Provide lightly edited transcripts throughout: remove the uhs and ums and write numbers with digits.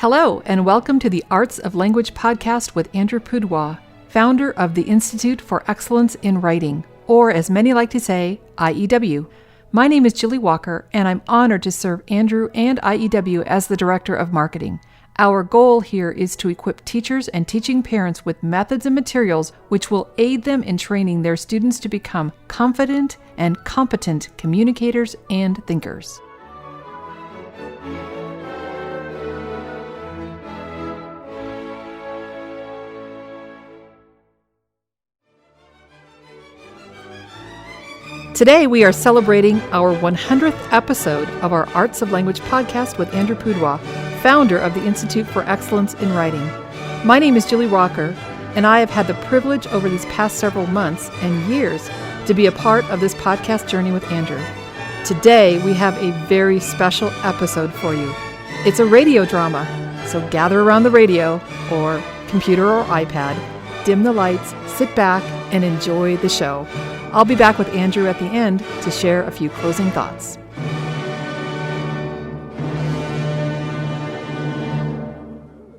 Hello, and welcome to the Arts of Language podcast with Andrew Pudewa, founder of the Institute for Excellence in Writing, or as many like to say, IEW. My name is Julie Walker, and I'm honored to serve Andrew and IEW as the Director of Marketing. Our goal here is to equip teachers and teaching parents with methods and materials which will aid them in training their students to become confident and competent communicators and thinkers. Today, we are celebrating our 100th episode of our Arts of Language podcast with Andrew Pudewa, founder of the Institute for Excellence in Writing. My name is Julie Walker, and I have had the privilege over these past several months and years to be a part of this podcast journey with Andrew. Today, we have a very special episode for you. It's a radio drama, so gather around the radio or computer or iPad, dim the lights, sit back, and enjoy the show. I'll be back with Andrew at the end to share a few closing thoughts.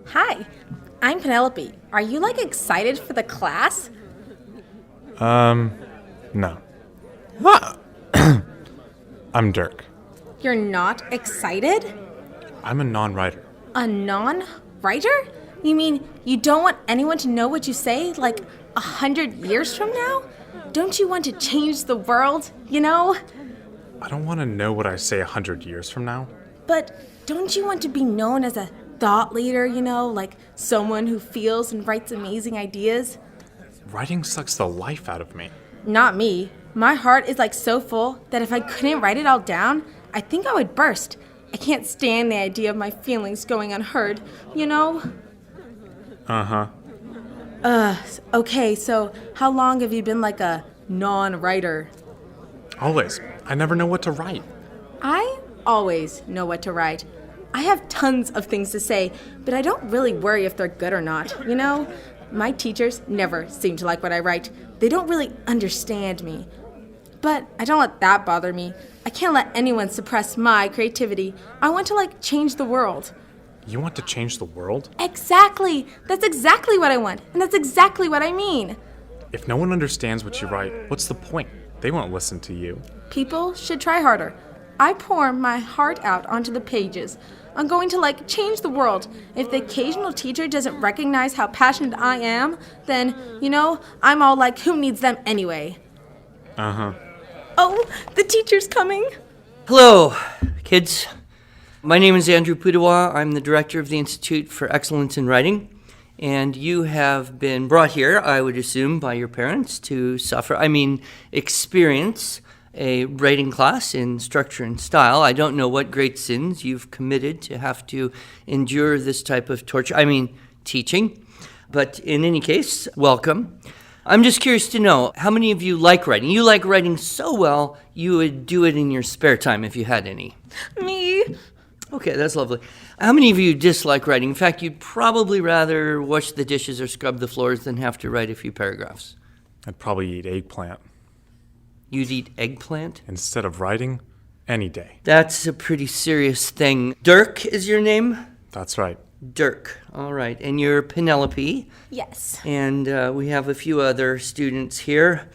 Hi, I'm Penelope. Are you excited for the class? No. I'm Dirk. You're not excited? I'm a non-writer. A non-writer? You mean you don't want anyone to know what you say 100 years from now? Don't you want to change the world, I don't want to know what I say 100 years from now. But don't you want to be known as a thought leader, like someone who feels and writes amazing ideas? Writing sucks the life out of me. Not me. My heart is so full that if I couldn't write it all down, I think I would burst. I can't stand the idea of my feelings going unheard, Uh-huh. Okay, so how long have you been a non-writer? Always. I never know what to write. I always know what to write. I have tons of things to say, but I don't really worry if they're good or not, My teachers never seem to like what I write. They don't really understand me. But I don't let that bother me. I can't let anyone suppress my creativity. I want to change the world. You want to change the world? Exactly! That's exactly what I want, and that's exactly what I mean. If no one understands what you write, what's the point? They won't listen to you. People should try harder. I pour my heart out onto the pages. I'm going to change the world. If the occasional teacher doesn't recognize how passionate I am, then, I'm all who needs them anyway? Uh-huh. Oh, the teacher's coming. Hello, kids. My name is Andrew Pudewa. I'm the director of the Institute for Excellence in Writing, and you have been brought here, I would assume, by your parents to experience a writing class in structure and style. I don't know what great sins you've committed to have to endure this type of torture, teaching. But in any case, welcome. I'm just curious to know, how many of you like writing? You like writing so well, you would do it in your spare time if you had any. Me. Okay, that's lovely. How many of you dislike writing? In fact, you'd probably rather wash the dishes or scrub the floors than have to write a few paragraphs. I'd probably eat eggplant. You'd eat eggplant? Instead of writing, any day. That's a pretty serious thing. Dirk is your name? That's right. Dirk. All right. And you're Penelope? Yes. And we have a few other students here.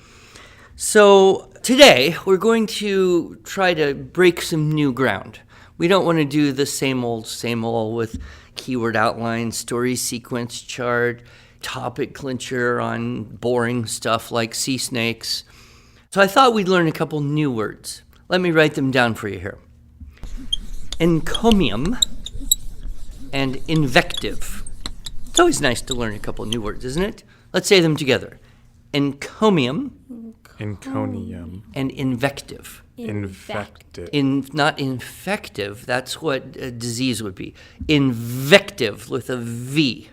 So today, we're going to try to break some new ground. We don't want to do the same old with keyword outline, story sequence chart, topic clincher on boring stuff like sea snakes. So I thought we'd learn a couple new words. Let me write them down for you here. Encomium and invective. It's always nice to learn a couple new words, isn't it? Let's say them together. Encomium. Enconium. And invective. Infected. Not infective, that's what a disease would be. Invective with a V.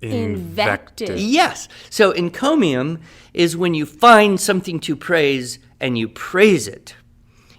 Invective. Yes. So encomium is when you find something to praise and you praise it.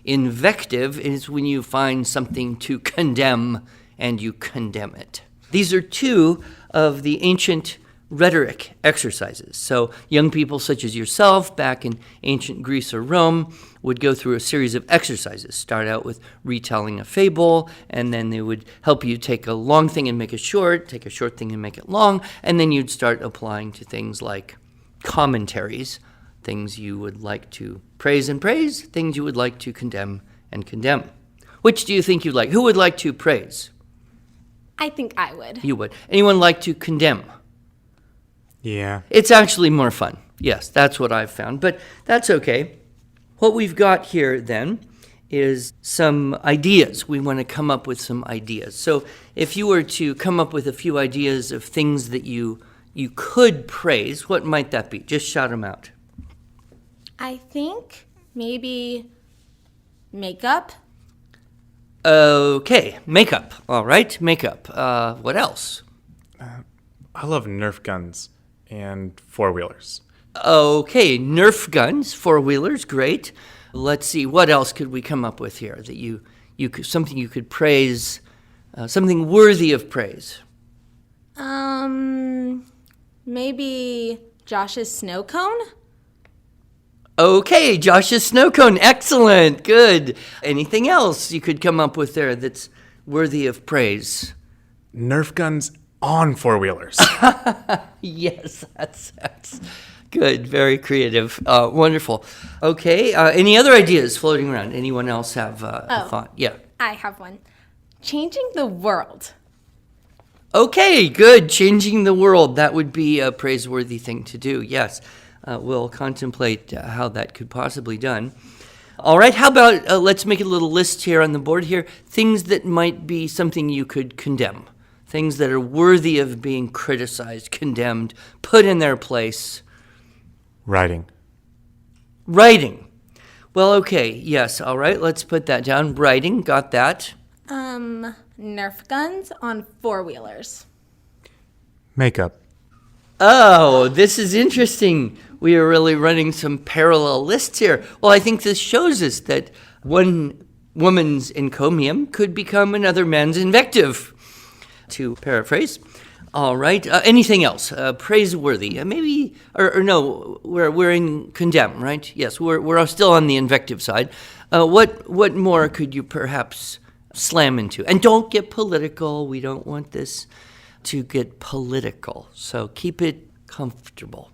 Invective is when you find something to condemn and you condemn it. These are two of the ancient rhetoric exercises. So young people such as yourself back in ancient Greece or Rome would go through a series of exercises. Start out with retelling a fable, and then they would help you take a long thing and make it short, take a short thing and make it long, and then you'd start applying to things like commentaries, things you would like to praise and praise, things you would like to condemn and condemn. Which do you think you'd like? Who would like to praise? I think I would. You would. Anyone like to condemn? Yeah. It's actually more fun. Yes, that's what I've found, but that's okay. What we've got here then is some ideas. We want to come up with some ideas. So if you were to come up with a few ideas of things that you could praise, what might that be? Just shout them out. I think maybe makeup. Okay, makeup. All right, makeup. What else? I love Nerf guns and four-wheelers. Okay, Nerf guns, four-wheelers, great. Let's see, what else could we come up with here that you could, something you could praise, something worthy of praise? Maybe Josh's snow cone? Okay, Josh's snow cone, excellent, good. Anything else you could come up with there that's worthy of praise? Nerf guns on four-wheelers. Yes, that's good, very creative, wonderful. Okay, any other ideas floating around? Anyone else have a thought? Yeah. I have one. Changing the world. Okay, good, changing the world. That would be a praiseworthy thing to do, yes. We'll contemplate how that could possibly be done. All right, how about let's make a little list here on the board here. Things that might be something you could condemn. Things that are worthy of being criticized, condemned, put in their place. Writing. Writing. Well, okay, yes, all right, let's put that down. Writing, got that. Nerf guns on four-wheelers. Makeup. Oh, this is interesting. We are really running some parallel lists here. Well, I think this shows us that one woman's encomium could become another man's invective, to paraphrase. All right. Anything else? Praiseworthy? Maybe, or no, we're in condemn, right? Yes, we're still on the invective side. What more could you perhaps slam into? And don't get political. We don't want this to get political. So keep it comfortable.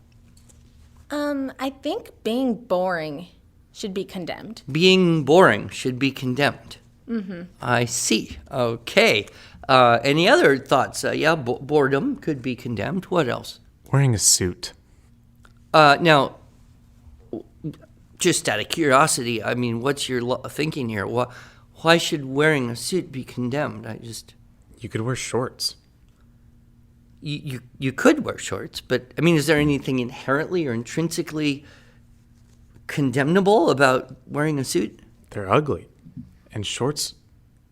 I think being boring should be condemned. Being boring should be condemned. Mm-hmm. I see. Okay. Any other thoughts? Boredom could be condemned. What else? Wearing a suit. Now, just out of curiosity, I mean, what's your thinking here? Why should wearing a suit be condemned? You could wear shorts. You could wear shorts, but, I mean, is there anything inherently or intrinsically condemnable about wearing a suit? They're ugly. And shorts,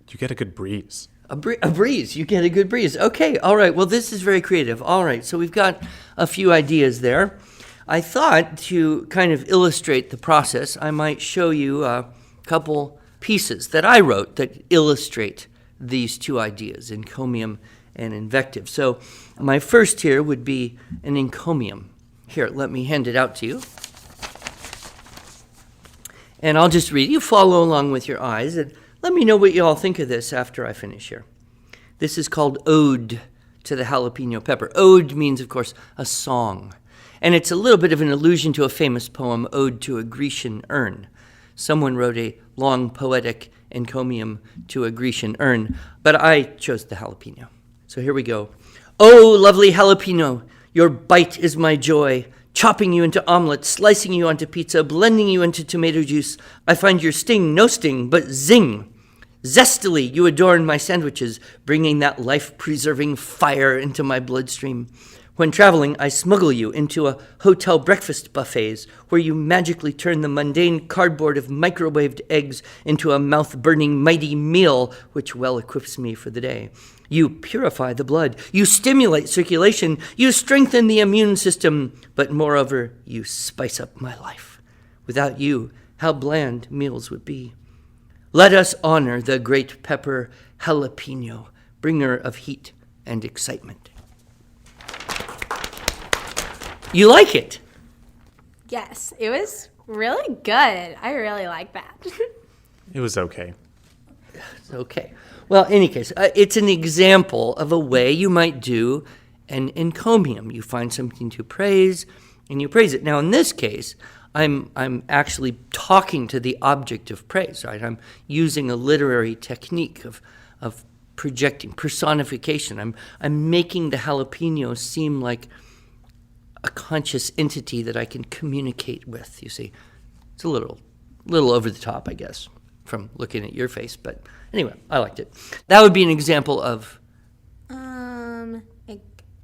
you get a good breeze. A breeze. You get a good breeze. Okay, all right. Well, this is very creative. All right, so we've got a few ideas there. I thought to kind of illustrate the process, I might show you a couple pieces that I wrote that illustrate these two ideas, encomium and invective. So my first here would be an encomium. Here, let me hand it out to you. And I'll just read. You follow along with your eyes and let me know what you all think of this after I finish here. This is called Ode to the Jalapeno Pepper. Ode means, of course, a song. And it's a little bit of an allusion to a famous poem, Ode to a Grecian Urn. Someone wrote a long poetic encomium to a Grecian urn, but I chose the jalapeno. So here we go. Oh, lovely jalapeno, your bite is my joy. Chopping you into omelets, slicing you onto pizza, blending you into tomato juice. I find your sting no sting, but zing. Zestily you adorn my sandwiches, bringing that life-preserving fire into my bloodstream. When traveling, I smuggle you into a hotel breakfast buffets where you magically turn the mundane cardboard of microwaved eggs into a mouth-burning mighty meal which well equips me for the day. You purify the blood, you stimulate circulation, you strengthen the immune system, but moreover, you spice up my life. Without you, how bland meals would be. Let us honor the great pepper jalapeno, bringer of heat and excitement. You like it? Yes, it was really good. I really like that. It was okay. Okay. Well, in any case, it's an example of a way you might do an encomium. You find something to praise, and you praise it. Now, in this case, I'm actually talking to the object of praise, right? I'm using a literary technique of projecting, personification. I'm making the jalapeno seem like a conscious entity that I can communicate with, you see. It's a little over the top, I guess, from looking at your face, but anyway, I liked it. That would be an example of...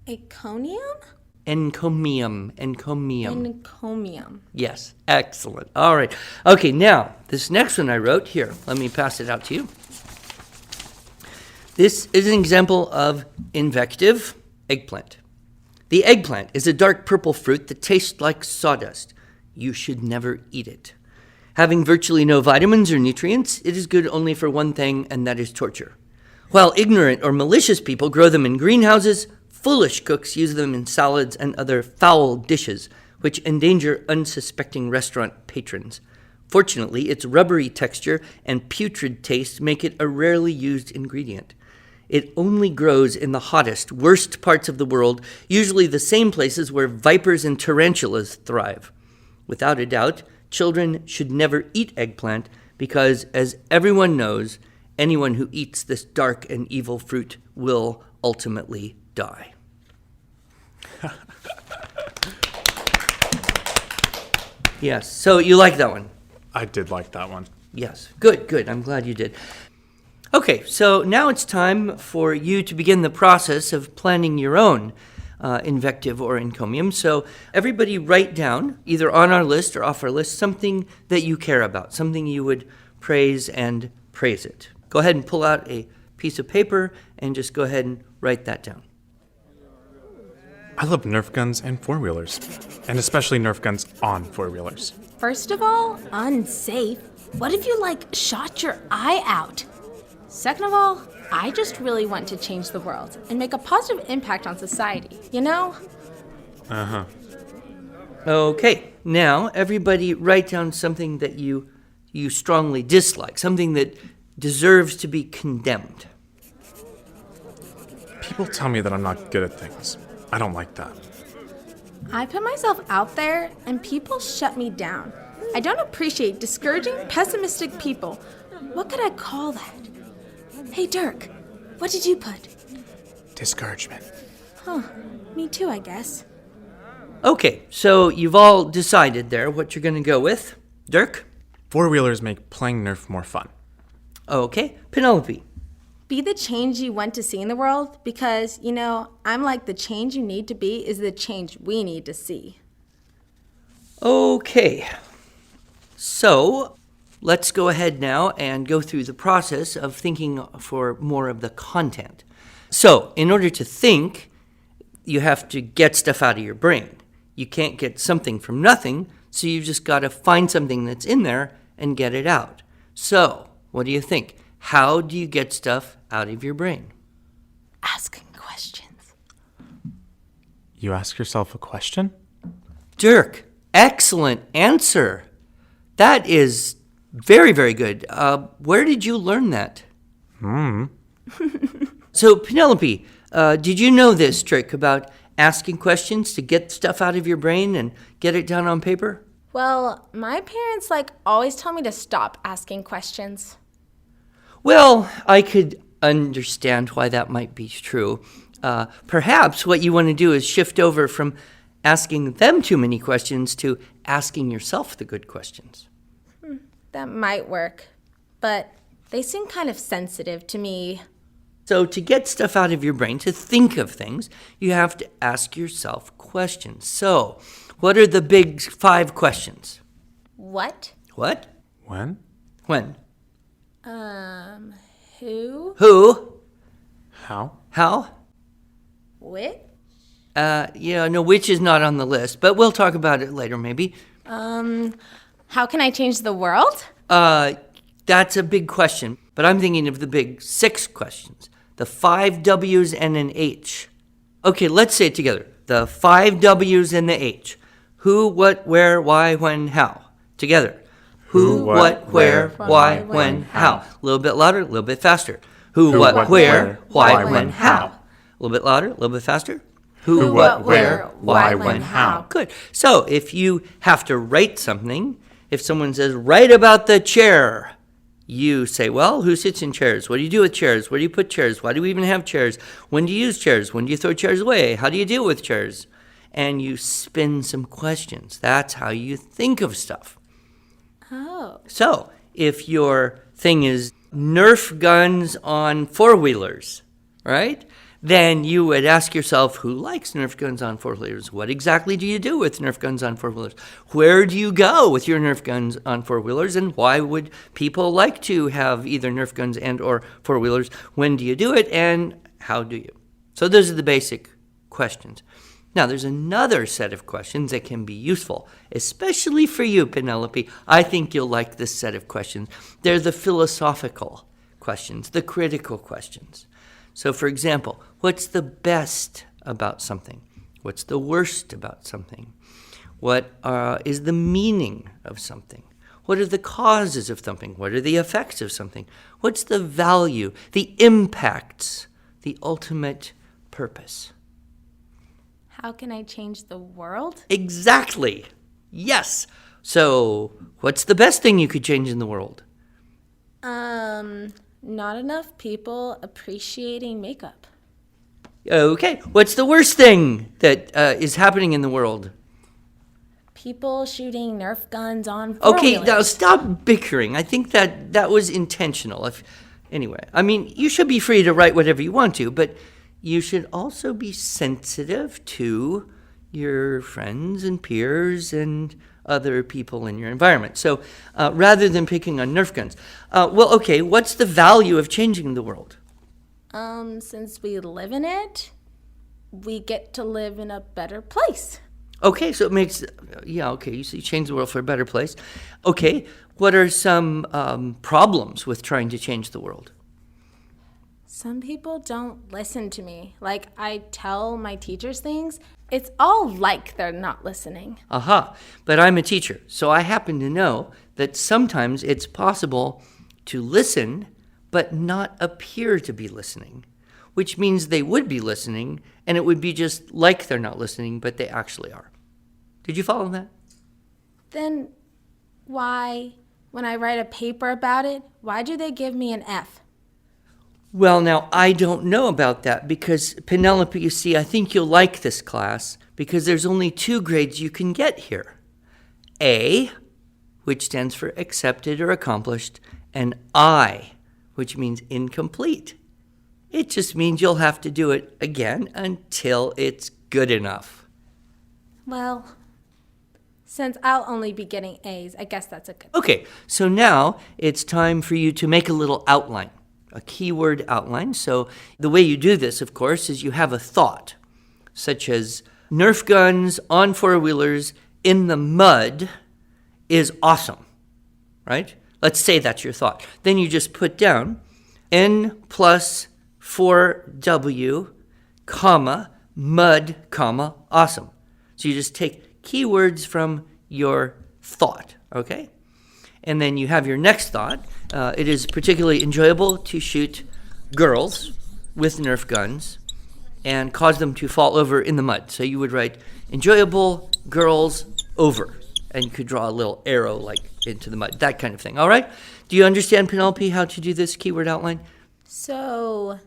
Econium? Encomium. Encomium. Yes, excellent. All right. Okay, now, this next one I wrote here. Let me pass it out to you. This is an example of invective, eggplant. The eggplant is a dark purple fruit that tastes like sawdust. You should never eat it. Having virtually no vitamins or nutrients, it is good only for one thing, and that is torture. While ignorant or malicious people grow them in greenhouses, foolish cooks use them in salads and other foul dishes, which endanger unsuspecting restaurant patrons. Fortunately, its rubbery texture and putrid taste make it a rarely used ingredient. It only grows in the hottest, worst parts of the world, usually the same places where vipers and tarantulas thrive. Without a doubt, children should never eat eggplant because, as everyone knows, anyone who eats this dark and evil fruit will ultimately die. Yes, so you like that one? I did like that one. Yes, good. I'm glad you did. Okay, so now it's time for you to begin the process of planning your own invective or encomium. So everybody write down, either on our list or off our list, something that you care about, something you would praise and praise it. Go ahead and pull out a piece of paper and just go ahead and write that down. I love Nerf guns and four-wheelers, and especially Nerf guns on four-wheelers. First of all, unsafe. What if you, shot your eye out? Second of all, I just really want to change the world and make a positive impact on society, you know? Uh-huh. Okay, now everybody write down something that you strongly dislike, something that deserves to be condemned. People tell me that I'm not good at things. I don't like that. I put myself out there and people shut me down. I don't appreciate discouraging, pessimistic people. What could I call that? Hey, Dirk, what did you put? Discouragement. Huh, me too, I guess. Okay, so you've all decided there what you're going to go with. Dirk? Four-wheelers make playing Nerf more fun. Okay, Penelope? Be the change you want to see in the world because, I'm like the change you need to be is the change we need to see. Okay, so let's go ahead now and go through the process of thinking for more of the content. So, in order to think, you have to get stuff out of your brain. You can't get something from nothing, so you've just got to find something that's in there and get it out. So, what do you think? How do you get stuff out of your brain? Asking questions. You ask yourself a question? Dirk, excellent answer. That is very, very good. Where did you learn that? So, Penelope, did you know this trick about asking questions to get stuff out of your brain and get it down on paper? Well, my parents always tell me to stop asking questions. Well, I could understand why that might be true. Perhaps what you want to do is shift over from asking them too many questions to asking yourself the good questions. That might work, but they seem kind of sensitive to me. So to get stuff out of your brain, to think of things, you have to ask yourself questions. So, what are the big 5 questions? What? What? When? When? Who? Who? How? How? Which? Which is not on the list, but we'll talk about it later maybe. How can I change the world? That's a big question, but I'm thinking of the big 6 questions. The 5 W's and an H. Okay, let's say it together. The 5 W's and the H. Who, what, where, why, when, how. Together. Who, what, where, why, when, how. A little bit louder, a little bit faster. Who, what, where, why, when, how. A little bit louder, a little bit faster. Who, what, where, why, when, how. Good. So if you have to write something, if someone says, write about the chair, you say, well, who sits in chairs? What do you do with chairs? Where do you put chairs? Why do we even have chairs? When do you use chairs? When do you throw chairs away? How do you deal with chairs? And you spin some questions. That's how you think of stuff. Oh. So if your thing is Nerf guns on four-wheelers, right? Then you would ask yourself, who likes Nerf guns on four-wheelers? What exactly do you do with Nerf guns on four-wheelers? Where do you go with your Nerf guns on four-wheelers? And why would people like to have either Nerf guns and or four-wheelers? When do you do it? And how do you? So those are the basic questions. Now, there's another set of questions that can be useful, especially for you, Penelope. I think you'll like this set of questions. They're the philosophical questions, the critical questions. So, for example, what's the best about something? What's the worst about something? What is the meaning of something? What are the causes of something? What are the effects of something? What's the value, the impacts, the ultimate purpose? How can I change the world? Exactly. Yes. So, what's the best thing you could change in the world? Not enough people appreciating makeup. Okay. What's the worst thing that is happening in the world? People shooting Nerf guns on Okay, four-wheelers. now stop bickering. I think that was intentional. Anyway, I mean, you should be free to write whatever you want to, but you should also be sensitive to your friends and peers and other people in your environment. So rather than picking on Nerf guns, okay, what's the value of changing the world? Since we live in it, we get to live in a better place. Okay, so it makes, you see, change the world for a better place. Okay, what are some problems with trying to change the world? Some people don't listen to me. Like, I tell my teachers things, it's all like they're not listening. Aha, but I'm a teacher, so I happen to know that sometimes it's possible to listen but not appear to be listening, which means they would be listening, and it would be just like they're not listening, but they actually are. Did you follow that? Then why, when I write a paper about it, why do they give me an F? Well, now, I don't know about that because, Penelope, you see, I think you'll like this class because there's only 2 grades you can get here. A, which stands for accepted or accomplished, and I, which means incomplete. It just means you'll have to do it again until it's good enough. Well, since I'll only be getting A's, I guess that's a good thing. Okay, so now it's time for you to make a little outline. A keyword outline. So the way you do this, of course, is you have a thought, such as Nerf guns on four-wheelers in the mud is awesome, right? Let's say that's your thought. Then you just put down N plus 4W, comma, mud, comma, awesome. So you just take keywords from your thought, okay? And then you have your next thought. It is particularly enjoyable to shoot girls with Nerf guns and cause them to fall over in the mud. So you would write, enjoyable girls over. And you could draw a little arrow like into the mud, that kind of thing. All right? Do you understand, Penelope, how to do this keyword outline? So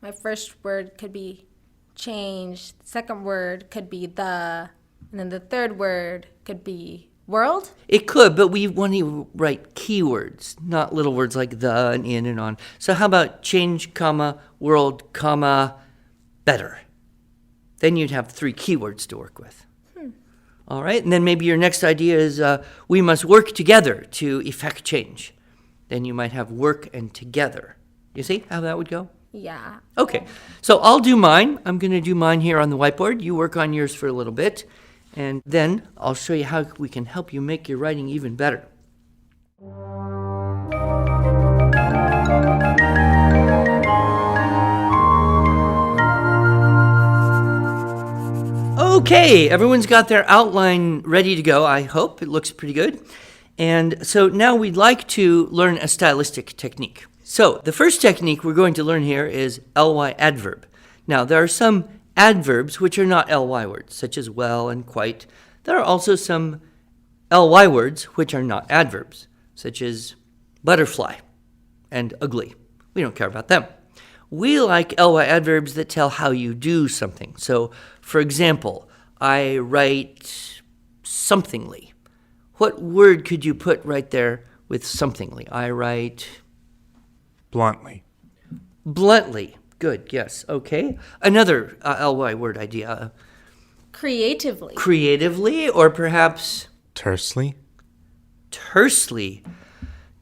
my first word could be change, the second word could be the, and then the third word could be world? It could, but we want to write keywords, not little words like the and in and on. So how about change, comma, world, comma, better? Then you'd have 3 keywords to work with. All right, and then maybe your next idea is we must work together to effect change. Then you might have work and together. You see how that would go? Yeah. Okay, so I'll do mine. I'm going to do mine here on the whiteboard. You work on yours for a little bit. And then I'll show you how we can help you make your writing even better. Okay, everyone's got their outline ready to go, I hope. It looks pretty good. And so now we'd like to learn a stylistic technique. So the first technique we're going to learn here is ly adverb. Now, there are some adverbs which are not ly words, such as well and quite. There are also some ly words which are not adverbs, such as butterfly and ugly. We don't care about them. We like ly adverbs that tell how you do something. So, for example, I write somethingly. What word could you put right there with somethingly? I write Bluntly. bluntly. Good, yes, okay. Another ly word idea. Creatively. Creatively, or perhaps Tersely. tersely.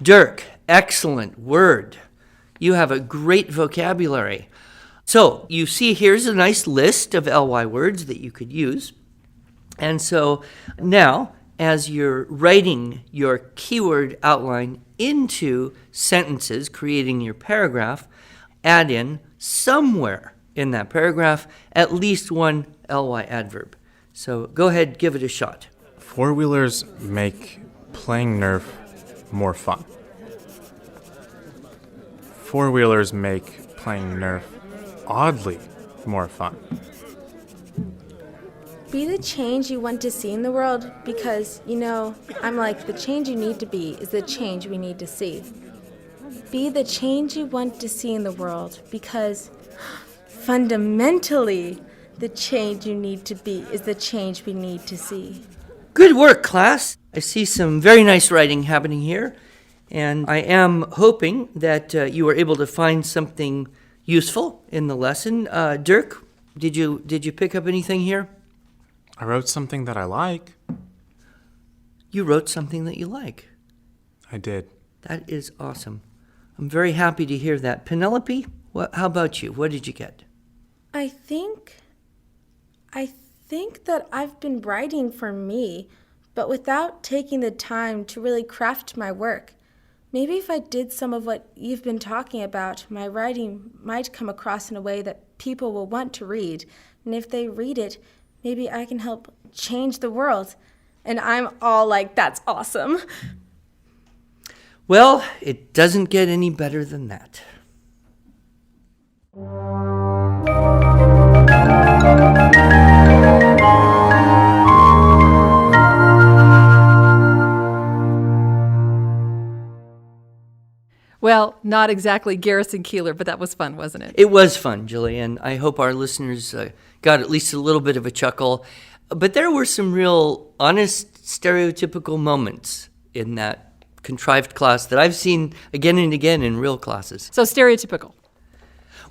Dirk, excellent word. You have a great vocabulary. So you see here's a nice list of ly words that you could use. And so now, as you're writing your keyword outline into sentences, creating your paragraph, add in somewhere in that paragraph at least one ly adverb. So go ahead, give it a shot. Four-wheelers make playing Nerf more fun. Four-wheelers make playing Nerf oddly more fun. Be the change you want to see in the world because, I'm like, the change you need to be is the change we need to see. Be the change you want to see in the world because fundamentally, the change you need to be is the change we need to see. Good work, class. I see some very nice writing happening here, and I am hoping that you were able to find something useful in the lesson. Dirk, did you pick up anything here? I wrote something that I like. You wrote something that you like. I did. That is awesome. I'm very happy to hear that. Penelope, how about you? What did you get? I think that I've been writing for me, but without taking the time to really craft my work. Maybe if I did some of what you've been talking about, my writing might come across in a way that people will want to read. And if they read it, maybe I can help change the world. And I'm all like, that's awesome. Well, it doesn't get any better than that. Well, not exactly Garrison Keillor, but that was fun, wasn't it? It was fun, Julie, and I hope our listeners got at least a little bit of a chuckle. But there were some real honest, stereotypical moments in that contrived class that I've seen again and again in real classes. So stereotypical.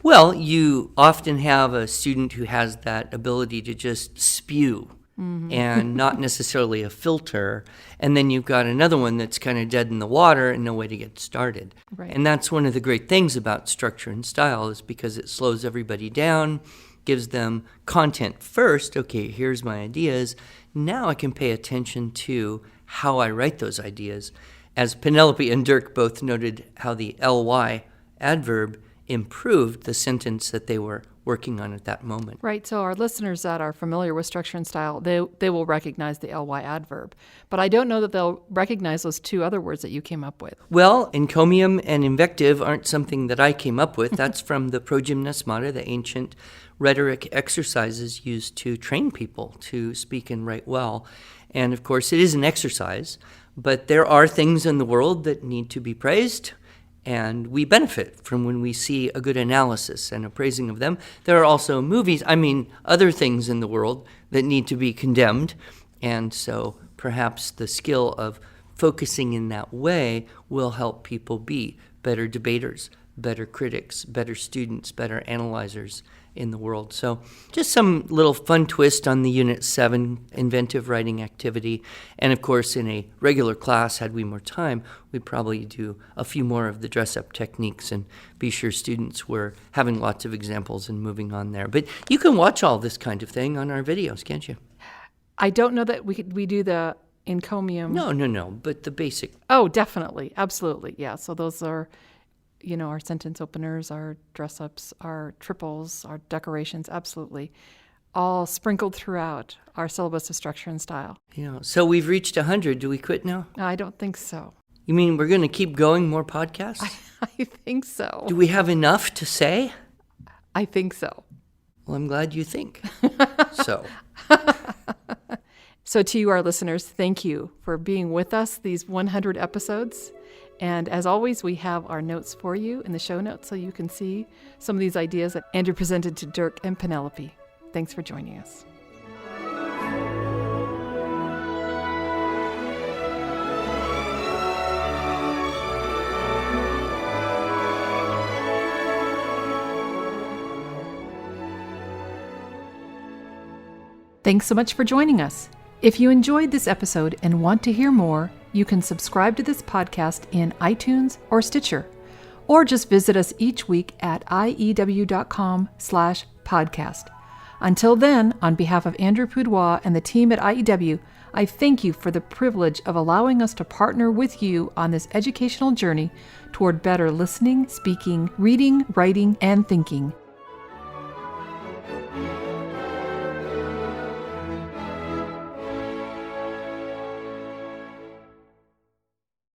Well, you often have a student who has that ability to just spew and not necessarily a filter. And then you've got another one that's kind of dead in the water and no way to get started. Right. And that's one of the great things about structure and style is because it slows everybody down, gives them content first. Okay, here's my ideas. Now I can pay attention to how I write those ideas. As Penelope and Dirk both noted how the ly adverb improved the sentence that they were working on at that moment. Right, so our listeners that are familiar with structure and style, they will recognize the ly adverb. But I don't know that they'll recognize those two other words that you came up with. Well, encomium and invective aren't something that I came up with. That's from the progymnasmata, the ancient rhetoric exercises used to train people to speak and write well. And of course, it is an exercise, but there are things in the world that need to be praised. And we benefit from when we see a good analysis and appraising of them. There are also other things in the world that need to be condemned. And so perhaps the skill of focusing in that way will help people be better debaters, better critics, better students, better analyzers in the world. So just some little fun twist on the Unit 7 inventive writing activity. And of course, in a regular class, had we more time, we'd probably do a few more of the dress-up techniques and be sure students were having lots of examples and moving on there. But you can watch all this kind of thing on our videos, can't you? I don't know that we do the encomium. No, but the basic. Oh, definitely. Absolutely. Yeah. So those are, our sentence openers, our dress-ups, our triples, our decorations. Absolutely. all sprinkled throughout our syllabus of structure and style. Yeah. So we've reached 100. Do we quit now? I don't think so. You mean we're going to keep going more podcasts? I think so. Do we have enough to say? I think so. Well, I'm glad you think so. So to you, our listeners, thank you for being with us these 100 episodes. And as always, we have our notes for you in the show notes so you can see some of these ideas that Andrew presented to Dirk and Penelope. Thanks for joining us. Thanks so much for joining us. If you enjoyed this episode and want to hear more, you can subscribe to this podcast in iTunes or Stitcher, or just visit us each week at iew.com/podcast. Until then, on behalf of Andrew Poudois and the team at IEW, I thank you for the privilege of allowing us to partner with you on this educational journey toward better listening, speaking, reading, writing, and thinking.